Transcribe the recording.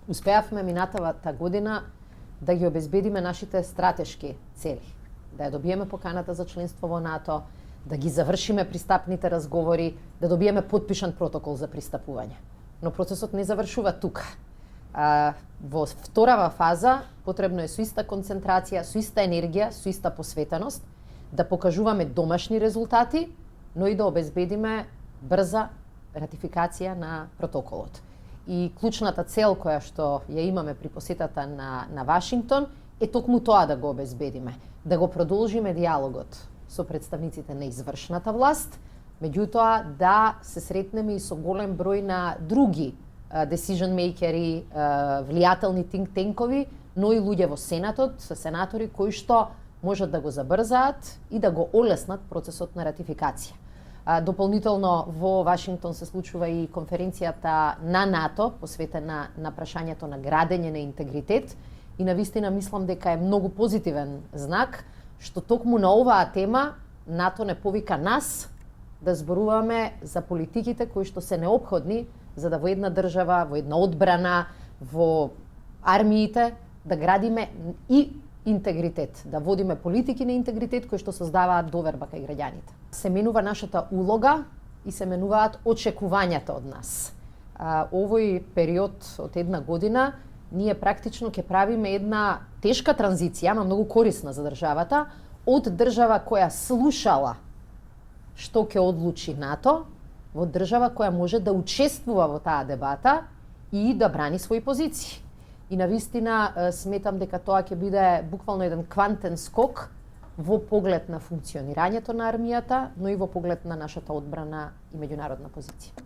Успеавме минатавата година да ги обезбедиме нашите стратешки цели. Да ја добиеме поканата за членство во НАТО, да ги завршиме пристапните разговори, да добиеме подпишан протокол за пристапување. Но процесот не завршува тука. Во вторава фаза потребно е со иста концентрација, со иста енергија, со иста посветеност да покажуваме домашни резултати, но и да обезбедиме брза ратификација на протоколот. И клучната цел која што ја имаме при посетата на Вашингтон е токму тоа да го обезбедиме, да го продолжиме диалогот со представниците на извршната власт, меѓутоа да се сретнеме и со голем број на други decision makeri, влијателни think tankovi, но и луѓе во Сенатот, сенатори кои што можат да го забрзаат и да го олеснат процесот на ратификација. Дополнително во Вашингтон се случува и конференцијата на НАТО, посветена на прашањето на градење на интегритет, и навистина мислам дека е многу позитивен знак што токму на оваа тема НАТО не повика нас да зборуваме за политиките кои што се неопходни за да во една држава, во една одбрана, во армиите да градиме и интегритет, да водиме политики на интегритет кои што создаваат доверба кај граѓаните. Се менува нашата улога и се менуваат очекувањата од нас. Овој период од една година ние практично ќе правиме една тешка транзиција, ама многу корисна за државата, од држава која слушала што ќе одлучи НАТО, во држава која може да учествува во таа дебата и да брани своји позиции. И навистина сметам дека тоа ќе биде буквално еден квантен скок во поглед на функционирањето на армијата, но и во поглед на нашата одбрана и меѓународна позиција.